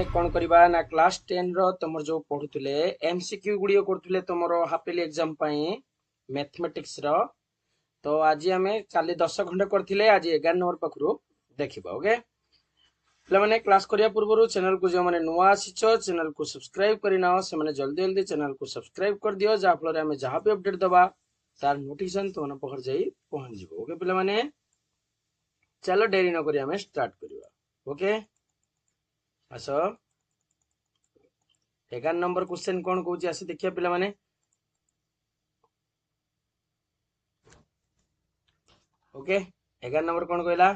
कौन करवा ना क्लास 10 रो तुम जो पढ़ुले एमसीक्यू गुड़ियो करथुले तुमरो हाफिली एग्जाम पई मैथमेटिक्स रो तो आज आमे काली 10 घंटे करथिले आज 11 नंबर पखरु देखिबा ओके पिला माने क्लास करिया पूर्वरु चैनल को जो माने नुवा आसीचो चैनल को सब्सक्राइब करिनाओ से माने जल्दी जल्दी चैनल को सब्सक्राइब कर दियो जा फल रे आमे जहां भी अपडेट दबा तार नोटिफिकेशन तो मन पखर जाई पहुंच जिवो ओके पिला माने चलो देरी न करी आमे स्टार्ट करिवा ओके आसो 11 नंबर क्वेश्चन कौन कहूँ आसी देखिए पिला माने ओके 11 नंबर कौन कहला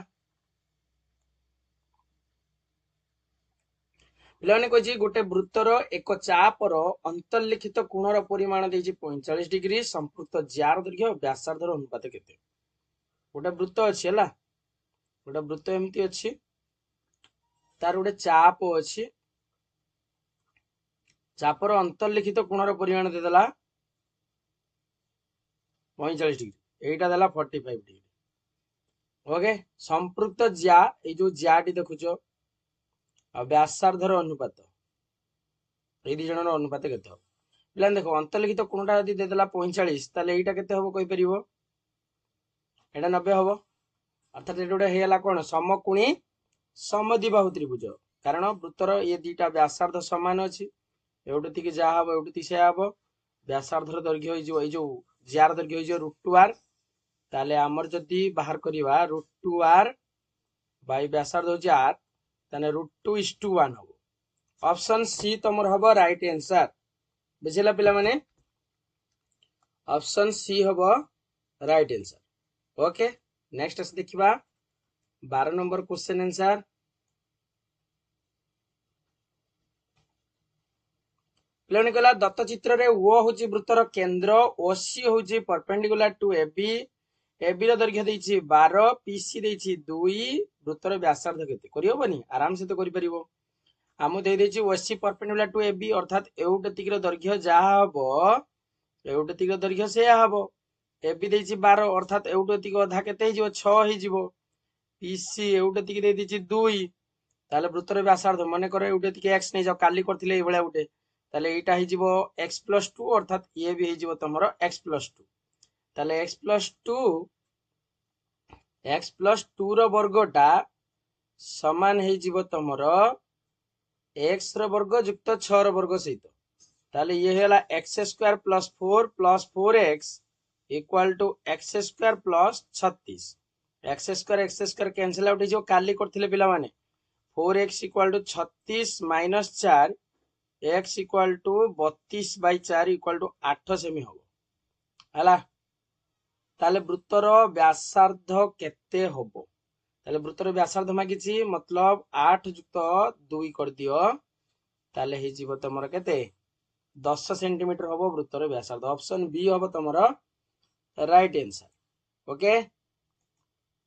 पिला माने कहि गोटे वृत्तर एक चापर अंतर्लिखित कोणर परिमाण देछि 45 डिग्री संपृक्त ज्यार दैर्घ्य व्यासार्धर अनुपात केते गोटे वृत्त अछि हला गोटे वृत्त एमती अछि तार गोटे चाप अछि चापर अंतर्लिखित कोणर परिमाण देदेला 45 डिग्री एटा देला 45 डिग्री ओके संपृक्त ज्या ए जो ज्याटी देखुचो व्यासार्धर अनुपात ए दी जनर अनुपात केते हो पिला देखो अंतर्लिखित कोणटा यदि देदेला 45 ताले एटा केते होबो कहि परिबो एटा 90 होबो अर्थात एटा गोटे हेला कोन समकोणी समद्विबाहु त्रिभुज कारण वृत्तर ये दीटा व्यासार्ध समान अछि एउटति के जा हबो एउटति से हबो व्यासार्धर दैर्घ्य होई जो ए जो ज्यार दैर्घ्य होई जो √2r ताले हमर जदी बाहर करिवा √2r बाय व्यासार्ध हो r ताने √2:1 हबो ऑप्शन सी तमर हबो राइट आंसर बुझिला पिला माने ऑप्शन सी हबो राइट आंसर ओके नेक्स्ट अस देखिबा 12 नंबर क्वेश्चन आंसर पिलाने कहला दत्त चित्र रे ओ होची वृत्तर केंद्र ओसी होची परपेंडिकुलर टू एबी एबी रो दैर्घ्य देछि 12 पीसी देछि 2 वृत्तर व्यासार्ध केते करियो बनी आराम से तो करि परिबो हमु दे देछि ओसी परपेंडिकुलर टू एबी अर्थात एउटतिक रो दैर्घ्य जा हबो एउटतिक रो दैर्घ्य से हबो एबी देछि 12 अर्थात एउटतिक अधा केते हिजो 6 हिजो पीसी एउटतिक दे देछि 2 ताले वृत्तर व्यासार्ध माने करे एउटतिक x नै जाओ काली करथिले ए भलिया उठे ताले एटा हि जिवो x + 2 अर्थात ये भी हि जिवो तमरो x + 2 ताले x + 2 रो वर्गटा समान हि जिवो तमरो x रो वर्ग युक्त 6 रो वर्ग सहित ताले ये हैला x² + 4 + 4x = x² + 36 x² cancel out हि जो काली करथिले पिला माने 4x = 36 - 4 x = 32/4 = 8 सेमी हो हला ताले वृत्तर व्यासार्ध केते होबो ताले वृत्तर व्यासार्ध मागिछि मतलब 8 + 2 कर दियो ताले हि जीवो तमरो केते 10 सेंटीमीटर होबो वृत्तर व्यासार्ध ऑप्शन बी होबो तमरो राइट आंसर ओके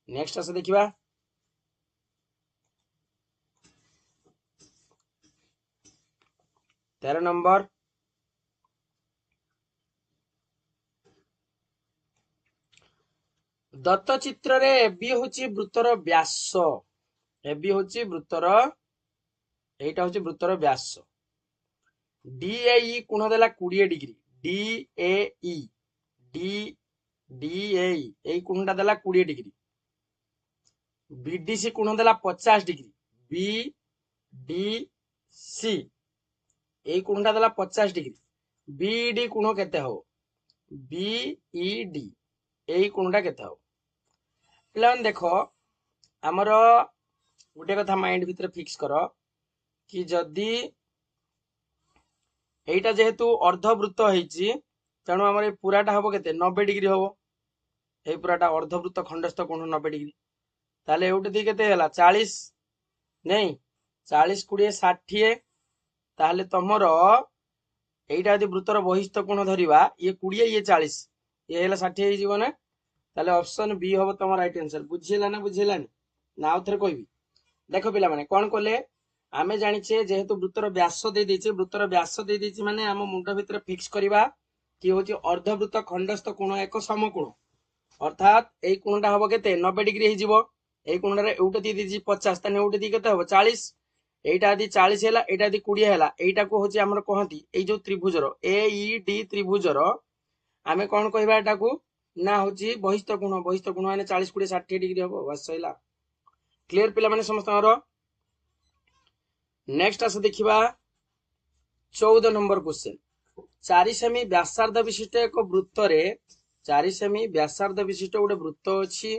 नेक्स्ट अस देखिबा 13 नंबर दत्त चित्र रे एबी होची वृत्तर व्यास एबी होची वृत्तर एटा होची वृत्तर व्यास डीएई कोण देला 20 डिग्री डीएई डीएई एई कोणटा देला 20 डिग्री बीडीसी कोण देला 50 डिग्री बीडीसी एई कोणटा देला 50 डिग्री बीडी कोण केते हो बीईडी एई कोणटा केते हो पिलान देखो हमर गोटे कथा माइंड भीतर फिक्स करो कि जदी एटा जेहेतु अर्धवृत्त हेची तेणु हमर पूराटा हबो केते 90 डिग्री हबो ए पूराटा अर्धवृत्त खंडस्थ कोण 90 डिग्री ताले एउटे दी केते हला 40 नहीं 40 20 60 ताले तमरो एटा यदि वृत्तर बहिस्थ कोण धरिबा ये 20 ये 40 ये हला 60 हे जीवो ना ताले ऑप्शन बी होबो तम राइट आंसर बुझिला ना आउ थरे कहबी देखो पिला माने कोन कोले आमे जानिछे जेहेतु वृत्तर व्यास दे देछे वृत्तर व्यास दे देछे माने हम मुंड भीतर फिक्स करिबा कि होची अर्धवृत्त खंडस्थ कोण एक समकोण अर्थात एई कोणटा हबो केते 90 डिग्री हे जीवो एई कोणरे एउटे दी देछि 50 ताने एउटे दी केते हबो 40 এইটা यदि 40 है एटा यदि 20 है एटा को होची हमर कहंती ए जो त्रिभुजर ए ई डी त्रिभुजर आमे कोन कहबा एटा को ना होची बहिस्थ कोण माने 40 20 60 डिग्री हबो बस सइला क्लियर पिला माने समस्त नेक्स्ट आसे देखिबा 14 नंबर क्वेश्चन 4 सेमी व्यासार्ध विशिष्ट एक वृत्त रे 4 सेमी व्यासार्ध विशिष्ट गोटे वृत्त अछि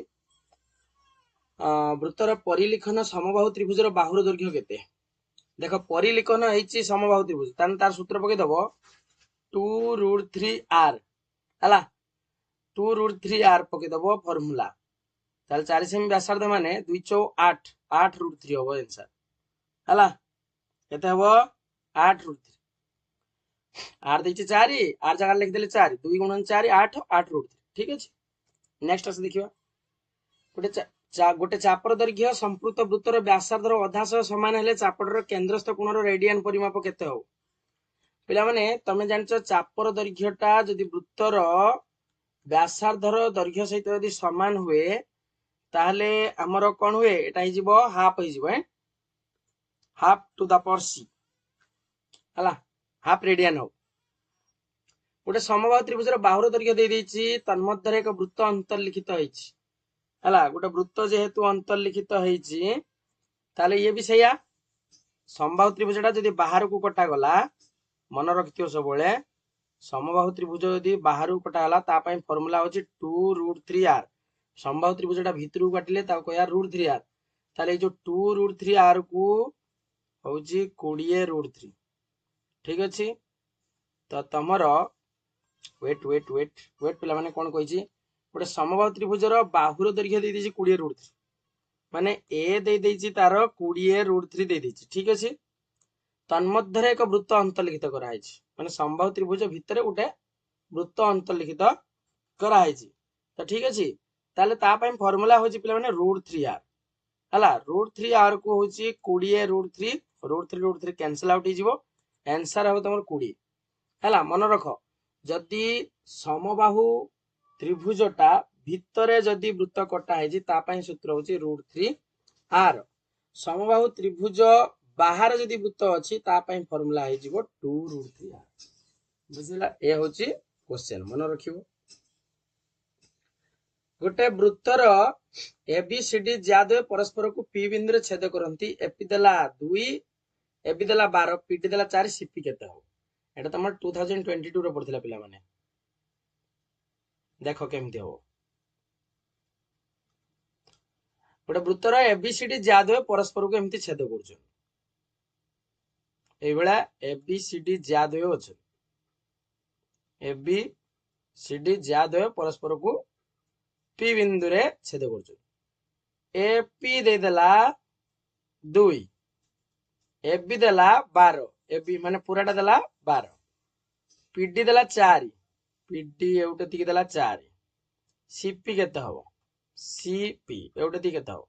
वृत्तर परिलिखन समबाहु त्रिभुजर बाहुर दैर्घ्य केते देख परिलिखन होईची समबाहु त्रिभुज तान तार सूत्र पके दबो 2√3r हला 2√3r पके दबो फार्मूला ताल 4 सेमी व्यासार्ध माने 2 4 8 8√3 होबो आंसर हला केते हबो 8√3 आर देछि 4 आर जगह लिख देले 4 2 गुणन 4 8 8√3 ठीक अछि नेक्स्ट आसे देखिबा गोटे चापर दैर्घ्य संपूर्ण वृत्तर व्यासार्धर अधा सह समान हेले चापटर केंद्रस्थ कोणर रेडियन परिमाप केते हो पिला माने तमे जानछ चापर दैर्घ्यटा यदि वृत्तर व्यासार्धर दैर्घ्य सहित यदि समान हुए ताहले हमर कोन हुए एटा हि जिवो हाफ हि जिवो half to the power c हला हाफ रेडियन हो गोटे समबाहु त्रिभुजर बाहुर दैर्घ्य दे देछि तन्मध्य एक वृत्त अंतर्लिखित होइछि हला गोटे वृत्त जेहेतु अंतर्लिखित होइछि ताले ये भी सैया समबाहु त्रिभुजटा यदि बाहर को कटा गला मन रखियो सबले समबाहु त्रिभुज यदि बाहर को कटा गला ता पई फार्मूला होछि 2√3r समबाहु त्रिभुजटा भीतर को काटिले ता को यार √3r ताले जो 2√3r को होछि 20√3 ठीक अछि तो तमरो वेट पिला माने कोन कहिछि गोटे समबाहु त्रिभुजर बाहुर दैर्घ्य दे देछि 20√3 माने ए दे देछि तार 20√3 दे देछि ठीक अछि तन्मध्य एक वृत्त अंतर्लिखित करा हैछि माने समबाहु त्रिभुज भितरे गोटे वृत्त अंतर्लिखित करा हैछि तो ठीक अछि ताले ता पई फार्मूला होछि पिला माने √3r हला √3r को होछि 20√3 √3 कैंसिल आउट हिजिवो आंसर हो तमर 20 हला मन रखो जदि समबाहु त्रिभुजटा भितरे जदि वृत्त कटा हैछि ता पई सूत्र होछि √3r समबाहु त्रिभुज बाहर जदि वृत्त अछि ता पई फार्मूला है जिवो 2√3r बुझिला ए होछि क्वेश्चन मन रखिबो गोटे वृत्तर एबीसीडी ज्यादे परस्पर को पी बिंदु रे छेद करंती एपी देला 2 एबी देला 12 पीटी देला 4 सीपी केते हो एटा तमर 2022 रे पड़थिला पिला माने देखो केमती हो गोटे वृत्तर एबीसीडी ज्यादे परस्पर को एमती छेद करछन ए बेला एबीसीडी ज्यादे अछि एबीसीडी ज्यादे परस्पर को पी बिंदु रे छेद करछन एपी दे देला 2 एबी देला 12 एबी माने पूराटा देला 12 पीडी देला 4 पीडी एउटे तिके देला 4 सीपी केते हो सीपी एउटे तिके केते हो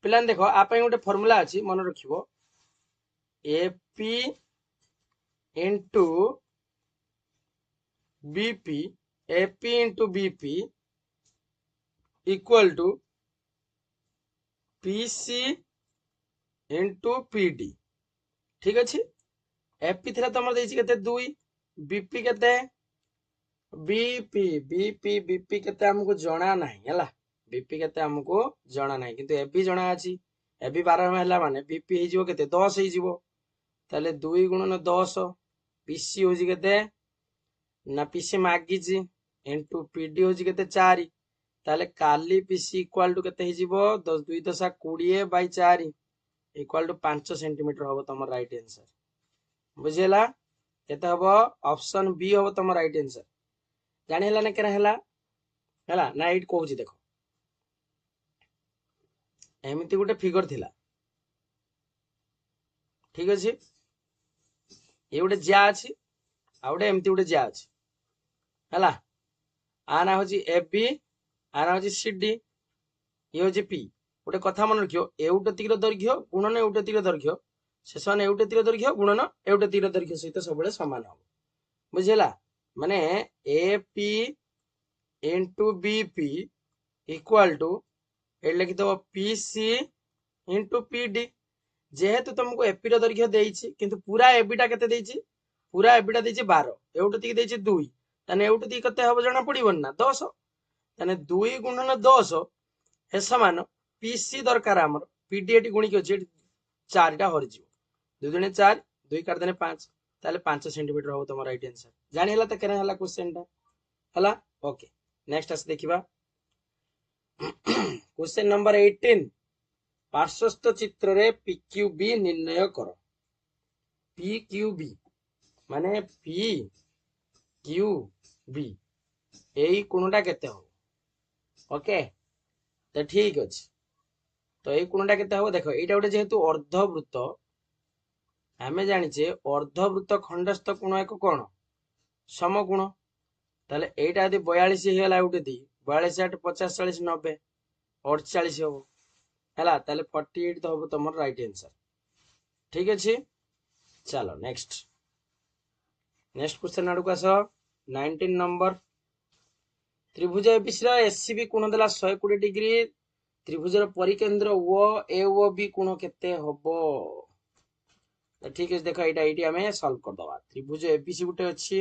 पिलान देखो आ पई गोटे फार्मूला अछि मन रखिबो AP into BP AP into BP equal to PC into PD ठीक अछि एपी थिला तमर देछि केते 2 बीपी केते बीपी केते हमको जणा नाही हला बीपी केते हमको जणा नाही किंतु एबी जणा अछि एबी 12 हला माने बीपी हे जिवो केते 10 हे जिवो ताले 2 गुणन 10 पीसी होजी केते ना पीसी मागिजी इनटू पीडी होजी केते 4 ताले काली पीसी इक्वल टू केते हे जिवो 10 2 10 20 बाय 4 इक्वल टू 5 सेंटीमीटर होबो तमर राइट आंसर बुझेला केते होबो ऑप्शन बी होबो तमर राइट आंसर जानि हला ना केरा हला ना एट कहूची देखो एमिति गोटे फिगर थिला ठीक अछि ए गोटे ज्या अछि आ गोटे एमिति गोटे ज्या अछि हला आना होची एबी आना होची सीडी ये होची पी गोटे कथा मन रखियो एउटे तीर दैर्घ्य गुणन एउटे तीर दैर्घ्य शेषन एउटे तीर दैर्घ्य गुणन एउटे तीर दैर्घ्य सहित सबले समान हो बुझिला माने AP into BP equal to A लिखि दो पीसी इनटू पीडी जेहेतु तुमको एपी रो दैर्घ्य देइछि किंतु पूरा एबीटा केते देइछि पूरा एबीटा देइछि 12 एउटो तिक देइछि 2 तने एउटो तिक कते हबो जणा पडिबन ना 10 तने 2 गुणन 10 हे समान पीसी दरकार हमर पीडी एटी गुणी के अछि 4 टा हरि जिवो 2 दुने 4 2 काट देने 5 ताले 5 सेंटीमीटर हो तुम राइट आंसर जानि हला त केना हला क्वेश्चन टा हला ओके नेक्स्ट आस देखिबा क्वेश्चन नंबर 18 पार्श्वस्थ चित्र रे PQB निर्णय करो PQB माने PQB एई कोणटा केते हो ओके तो ठीक अछि तो एई कोणटा केते हो देखो एटा गोटे जेहेतु अर्धवृत्त आमे जानिचे अर्धवृत्त खंडस्थ कोण एक कोण समकोण ताले एटा यदि 42 हेला उठे दी 42 8 50 40 90 48 हो हैला ताले 48 तो हो तमर राइट आंसर ठीक अछि चलो नेक्स्ट क्वेश्चन आडू आस 19 नंबर त्रिभुज एबीसी रा एससीबी कोण देला 120 डिग्री त्रिभुजर परिकेंद्र ओ ए ओ बी कोण केते हबो ठीक है देखो एटा एटी हमें सॉल्व कर दवा त्रिभुज एबीसी गुटे अछि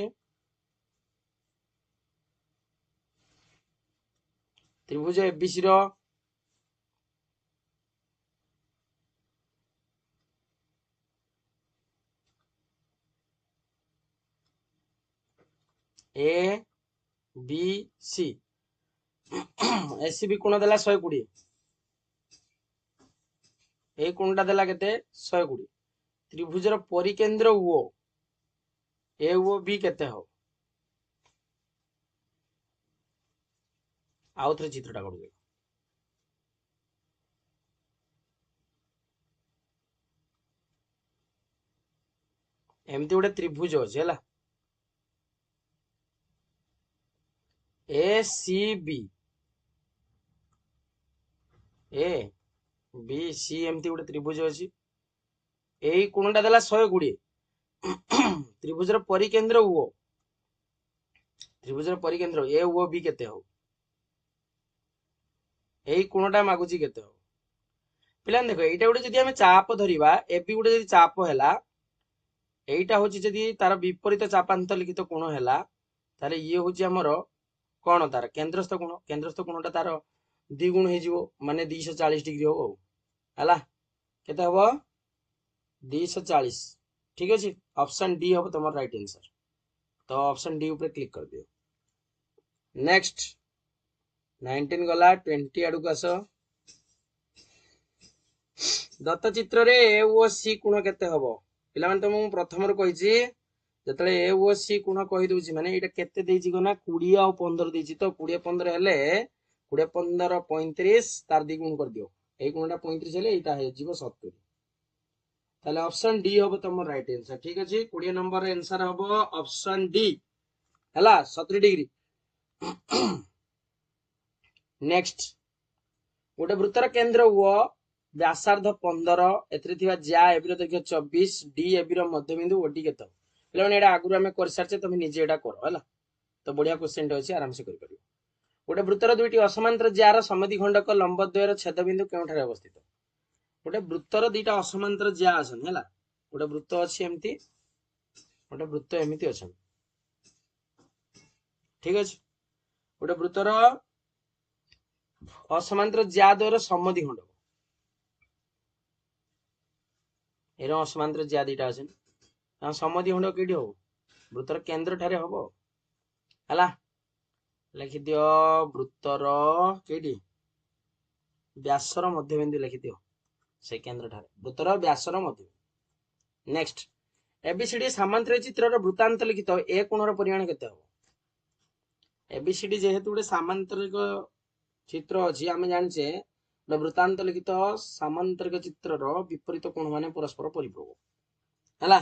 त्रिभुज एबीसी रो ए बी सी एससीबी कोण देला 120 ए कोणटा देला केते 120 त्रिभुजर परिकेंद्र ओ ए ओ बी केते हो आउ थरे चित्रटा कर दे एमती गोटे त्रिभुज अछि हला ए सी बी ए बी सी एमती गोटे त्रिभुज अछि एई कोणटा देला 120 त्रिभुजर परिकेंद्र ओ त्रिभुजर परिकेंद्र ए ओ बी केते हो एई कोणटा मागुची केते हो पिलान देखो एटा गोटे जदि हमें चाप धरिबा ए बी गोटे जदि चाप हैला एटा होची जदि तार विपरीत चापांत लिखित कोण हैला तारे ये होची हमर कोण तार केंद्रस्थ कोणटा तार द्विगुण हे जिवो माने 240 डिग्री हो हैला केते हबो 240 ठीक अछि ऑप्शन डी हबो तमर राइट आंसर तो ऑप्शन डी ऊपर क्लिक कर दियो नेक्स्ट 19 गला 20 आडू आस दत्त चित्र रे ए ओ सी कोण केते हबो पिला माने तुम प्रथम रो कहिची जतले ए ओ सी कोण कहि दोची माने एटा केते देइची गना 20 और 15 देइची तो 20 15 हेले 20 15 35 तार द्विगुण कर दियो एई कोणटा 35 हेले एटा हे जीवो 70 ताले ऑप्शन डी हबो तमर राइट आंसर ठीक अछि 20 नंबर आंसर हबो ऑप्शन डी हला 70 डिग्री नेक्स्ट गोटे वृत्तर केंद्र ओ व्यासार्ध 15 एतरे थिबा ज्या एबी रो दैर्घ्य 24 डी एबी रो मध्यबिंदु ओडी केतो पिला माने एटा आगुर हमें कर सारचे तुम निजे एटा करो हला तो बढ़िया क्वेश्चन टे अछि आराम से कर परियो गोटे वृत्तर दुईटी असमांतर ज्या रो समद्वि खंडक लंब द्वयर छेदबिंदु केउठारे अवस्थित गोटे वृत्तर दुईटा असमांतर ज्या अछन हला गोटे वृत्त अछि एम्ति गोटे वृत्त एमिति अछन ठीक अछि गोटे वृत्तर असमांतर ज्या द्वयर समद्वि खंडक एरो असमांतर ज्या दुईटा अछन समद्वि खंडक केडी हो वृत्तर केंद्र ठारे हबो हला लिखि दियो वृत्तर केडी व्यासर मध्यबिंदु लिखि दियो से केंद्र ठारे वृत्तर व्यासर मध्य नेक्स्ट एबीसीडी समांतर चित्र रो वृत्तांत लिखित ए कोणर परिमाण केते हो एबीसीडी जेहेतु गोटे सामांतरिक चित्र अछि आमे जानिचे वृत्तांत लिखित सामांतरिक चित्र रो विपरीत कोण माने परस्पर परिपूरक हला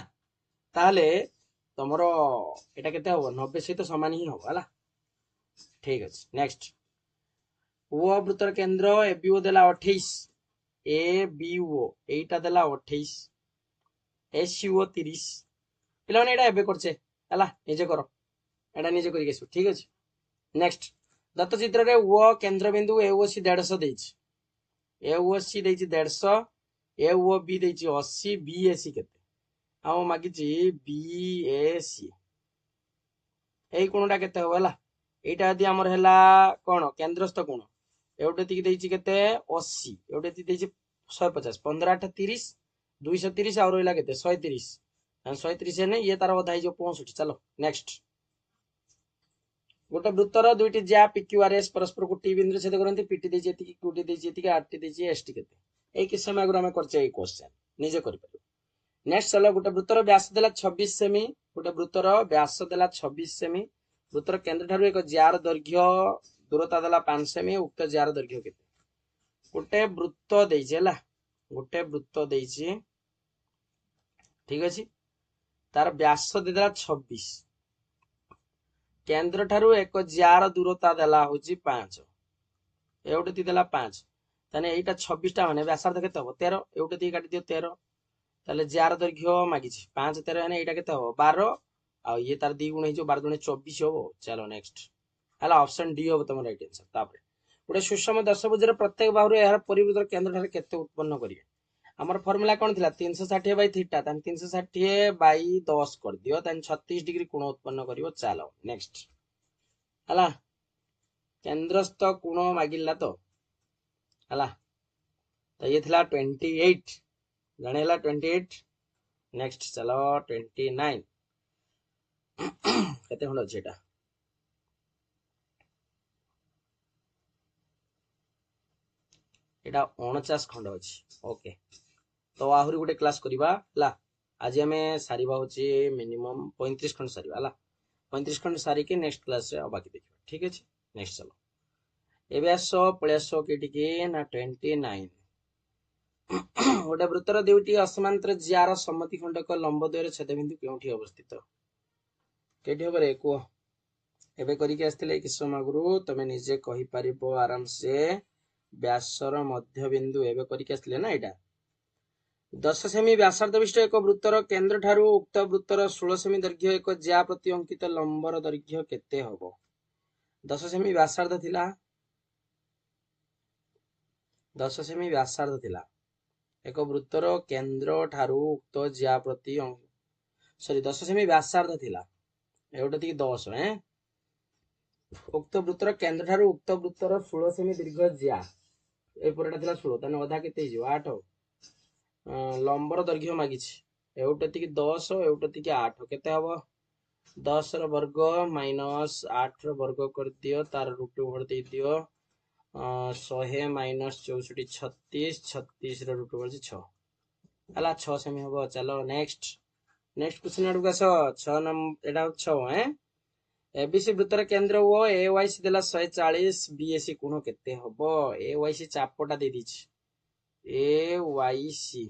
ताले तमरो एटा केते हो 90 सहित समान ही हो हला ठीक अछि नेक्स्ट ओ वृत्तर केंद्र एबीओ देला 28 एबीओ एटा देला 28 एसयूओ 30 पिला माने एटा एबे करछे हला निजे करो एटा निजे करि केसु ठीक अछि नेक्स्ट दत्त चित्र रे ओ केंद्र बिंदु एओसी 150 देइछ एओसी देइछ 150 ए ओ बी देछि 80 बीएसी केते हम मागिछि बीएसी एई कोणटा केते हो हला एटा यदि हमर हला कोन केंद्रस्थ कोण एउटे तिकी देछि केते 80 एउटे ति देछि 150 15 8 30 230 और रहिला केते 130 130 ने ये तार बधा जो 65 चलो नेक्स्ट गोटे वृत्तर दुईटी ज्या PQRS परस्पर को टी बिंदु छेद करंती पीटी देछि एतिकी क्यूटी देछि एतिकी आरटी देछि एसटी केते एई कि समय आगु हम करछे एई क्वेश्चन निजे करि परिबो नेक्स्ट चलो गोटे वृत्तर व्यास देला 26 सेमी गोटे वृत्तर व्यास देला 26 सेमी वृत्तर केंद्र ठारू एक ज्यार दैर्घ्य दूरता देला 5 सेमी उक्त ज्यार दैर्घ्य केते गोटे वृत्त देछि हला गोटे वृत्त देछि ठीक अछि तार व्यास देला 26 केंद्र ठारू एक ज्यार दूरता देला होची 5 एउटे ती देला 5 ताने एटा 26 टा माने व्यासार्ध केते हो 13 एउटे ती काटी दियो 13 ताले ज्यार दैर्घ्य मागिछि 5 13 माने एटा केते हो 12 आ ये तार 2 गुण हे जो 12 दुने 24 हो चलो नेक्स्ट हला ऑप्शन डी हो तम राइट आंसर तापर गोटे सुषम दशभुजर प्रत्येक बाहुर एहार परिवृत्तर केंद्र ठारे केते उत्पन्न करिवे हमर फार्मूला कोन थिला 360 बाय थीटा तान 360 बाय 10 कर दियो तान 36 डिग्री कोण उत्पन्न करिवो चलो नेक्स्ट हला केंद्रस्थ कोण मागिला तो हला तो ये थिला 28 जानेला 28 नेक्स्ट चलो 29 केते खंड अछि एटा एटा 49 खंड अछि ओके तो आहुरी गोटे क्लास करिबा हला आज हमें सारिबा होची मिनिमम 35 खंड सारिबा हला 35 खंड सारी के नेक्स्ट क्लास रे बाकी देखिबा ठीक अछि नेक्स्ट चलो एबे आसो पळेसो केटिके ना 29 गोटे वृत्तर दुईटी असमांतर ज्यार सम्मति खंडक लंब द्वयर छेद बिंदु केउठी अवस्थित केटी हबरे को एबे करी के आस्थिले कि समय गुरु तमे निजे कहि परिबो आराम से व्यासर मध्य बिंदु एबे करी के आस्थिले ना एटा 10 सेमी व्यासार्ध विशिष्ट एक वृत्तर केंद्र ठारू उक्त वृत्तर 16 सेमी दैर्घ्य एक ज्या प्रति अंकित लंबर दैर्घ्य केते हबो 10 सेमी व्यासार्ध थिला 10 सेमी व्यासार्ध थिला एक वृत्तर केंद्र ठारू उक्त ज्या प्रति सॉरी 10 सेमी व्यासार्ध थिला एउटा ती 10 हैं उक्त वृत्तर केंद्र ठारू उक्त वृत्तर 16 सेमी दीर्घ ज्या ए पुराटा थिला 16 तने अधा केते हिजो 8 लंबर दैर्घ्य मागिछि एउटा ती 10 एउटा ती 8 केते हबो 10 रो वर्ग माइनस 8 रो वर्ग कर दियो तार रूट ओवर दे दियो 100 माइनस 64 36 36 रो रूट ओवर 6 हला 6 सेमी हबो चलो नेक्स्ट नेक्स्ट क्वेश्चन आडू आस 6 नंबर एटा 6 हैं एबीसी वृत्तर केंद्र ओ एवाईसी देला 140 बीएसी कोण केते हबो एवाईसी चापटा दे दिछि एवाईसी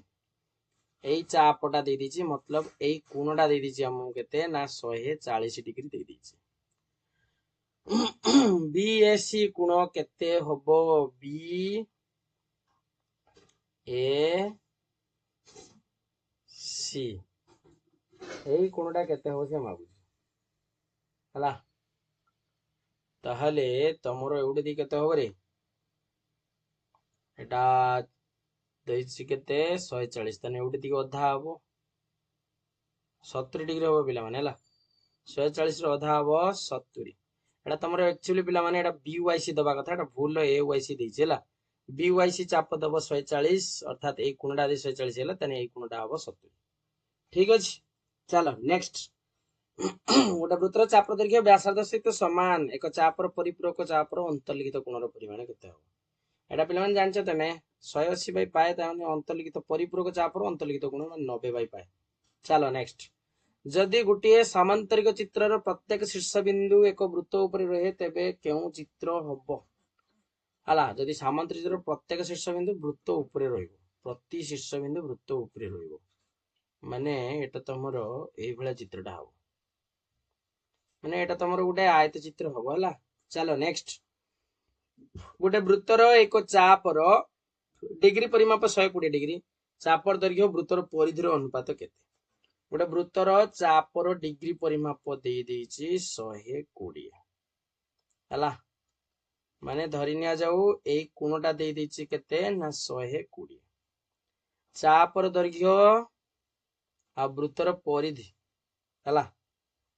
एई चापटा दे दिछि मतलब एई कोणटा दे दिछि हमहु केते ना 140 डिग्री दे दिछि बीएसी कोण केते हबो बी ए सी एई कोणटा केते हो से मागु हला ताहले तमरो एउडे दी केते हो रे एटा देछि केते 140 तने एउडे दी अधा हबो 70 डिग्री हबो पिला माने हला 140 रो अधा हबो 70 एटा तमरो एक्चुअली पिला माने एटा बीवाईसी दबा कथा एटा भूल एवाईसी देछि हला बीवाईसी चाप दबो 140 अर्थात ए कोणटा दे 140 हला तने ए कोणटा हबो 70 ठीक अछि चलो नेक्स्ट गोटे वृत्तर चाप दैर्घ्य व्यासार्ध सहित समान एक चापर परिपूरक चापर अंतर्लिखित कोणर परिमाण केते हो एटा पिला माने जानछ तमे 180 बाय पाए ताने अंतर्लिखित परिपूरक चापर अंतर्लिखित कोण 90 बाय पाए चलो नेक्स्ट जदि गुटिए सामांतरिक चित्रर प्रत्येक शीर्ष बिंदु एक वृत्त ऊपर रहे तेबे केउ चित्र हबो हला जदि सामांतरिक चित्रर प्रत्येक शीर्ष बिंदु वृत्त ऊपर रहइबो प्रति शीर्ष बिंदु वृत्त ऊपर रहइबो माने एटा तमरो एई भला चित्रटा हबो माने एटा तमरो गुटे आयत चित्र हबो हला चलो नेक्स्ट गोटे वृत्तर एक चापर डिग्री परिमाप 120 डिग्री चापर दैर्घ्य वृत्तर परिधिर अनुपात केते गोटे वृत्तर चापर डिग्री परिमाप दे देछि 120 हला माने धरि निया जाऊ एई कोणटा दे देछि केते ना 120 चापर दैर्घ्य आ वृत्तर परिधि है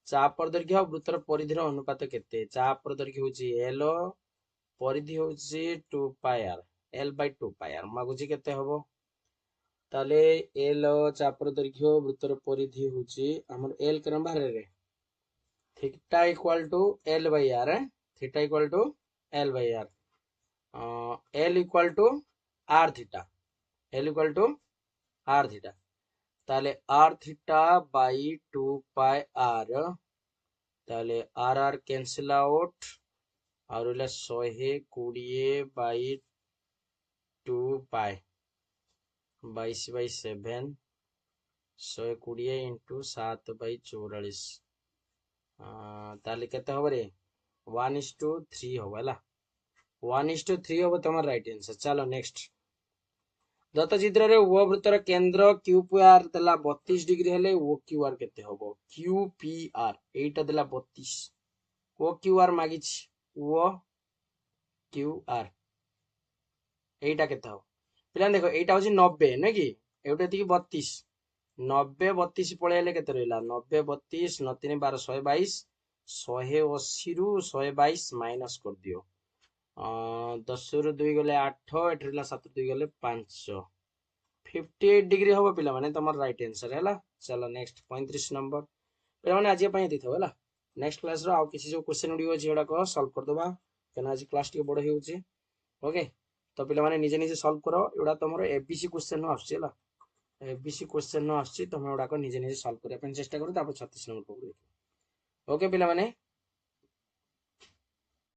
चापर दैर्घ्य आ वृत्तर परिधि अनुपात केते चापर दैर्घ्य होची l परिधि होची 2 pi r l by 2 pi r मागुची केते हबो ताले l चापर दैर्घ्य वृत्तर परिधि होची हमर l करम बाहर रे theta equal to l by r theta equal to l by r l equal to r theta l equal to r theta ताले r theta by 2 pi r ताले r r कैंसिल आउट और 120 by 2 pi 22 by 7 120 into 7 by 44 ताले केते हबो रे 1:3 हबो हला 1:3 हबो तमर राइट आंसर। चलो नेक्स्ट दत्त चित्र रे ओ वृत्तर केंद्र QPR देला 32 डिग्री हेले OQR केते हबो QPR एटा देला 32 OQR मागिछ OQR एटा केते हो पिला देखो एटा होची 90 नै कि एटा एति 32 90 32 पळेले केते रहला 90 32 9 3 12 122 180 रु 122 माइनस कर दियो 10 रु 2 गले 8 एठला 7 2 गले 5 58 डिग्री हबो पिला माने तमर राइट आंसर हैला। चलो नेक्स्ट 35 नंबर पिला माने आज पई दिथो हैला नेक्स्ट क्लास रो आ किसी जो क्वेश्चन उडी अछि एडा को सॉल्व कर दबा केना आज क्लास टी बड़ हेउची ओके तो पिला माने निजे निजे सॉल्व करो एडा तमरो एबीसी क्वेश्चन नो आछी हैला एबीसी क्वेश्चन नो आछी तमे एडा को निजे निजे सॉल्व करिया पेन चेष्टा करो तापर 36 नंबर पकड़ो ओके पिला माने